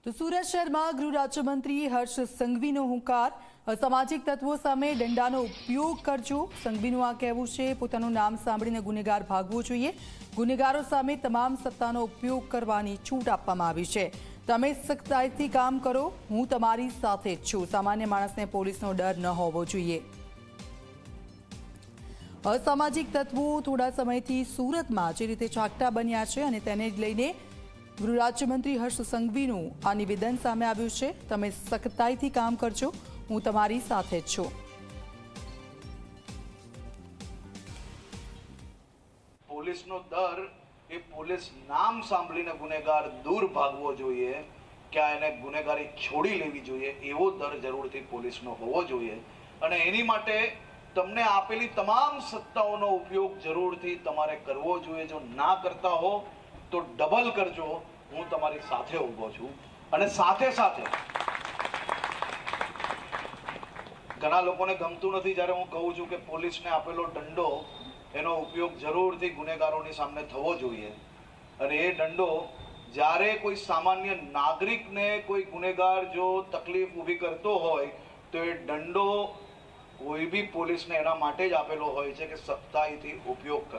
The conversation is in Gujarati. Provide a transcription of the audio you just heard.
તો સુરત શહેરમાં ગૃહ રાજ્યમંત્રી હર્ષ સંઘવીનો હુંકાર, અસામાજિક તત્વો સામે દંડાનો ઉપયોગ કરજો. સંઘવીનું આ કહેવું છે. પોતાનું નામ સાંભળીને ગુનેગાર ભાગવો જોઈએ. ગુનેગારો સામે તમામ સત્તાનો ઉપયોગ કરવાની છૂટ આપવામાં આવી છે. તમે સખ્તાઈથી કામ કરો, હું તમારી સાથે જ છું. સામાન્ય માણસને પોલીસનો ડર ન હોવો જોઈએ. અસામાજિક તત્વો થોડા સમયથી સુરતમાં જે રીતે ચાકટા બન્યા છે અને તેને જ લઈને ગૃહ રાજ્યમંત્રી હર્ષ સંઘવીનું આ નિવેદન સામે આવ્યું છે. તમે સખ્તાઈથી કામ કરજો, હું તમારી સાથે જ છું. પોલીસનો ડર એ પોલીસ નામ સાંભળીને ગુનેગાર દૂર ભાગવો જોઈએ, ક્યાં એને ગુનેગારી છોડી લેવી જોઈએ, એવો ડર જરૂરથી પોલીસનો હોવો જોઈએ. અને એની માટે તમને આપેલી તમામ સત્તાઓનો ઉપયોગ જરૂરથી તમારે કરવો જોઈએ. જો ના કરતા હો તો ડબલ કરજો, હું તમારી સાથે ઊભો છું. અને સાથે સાથે ઘણા લોકોને ગમતું નથી જ્યારે હું કહું છું કે પોલીસને આપેલો દંડો એનો ઉપયોગ જરૂરથી ગુનેગારોની સામે થવો જોઈએ. અને એ દંડો જ્યારે કોઈ સામાન્ય નાગરિકને કોઈ ગુનેગાર જો તકલીફ ઊભી કરતો હોય તો એ દંડો કોઈ બી પોલીસને એના માટે જ આપેલો હોય છે કે સખ્તાઈથી ઉપયોગ કરો.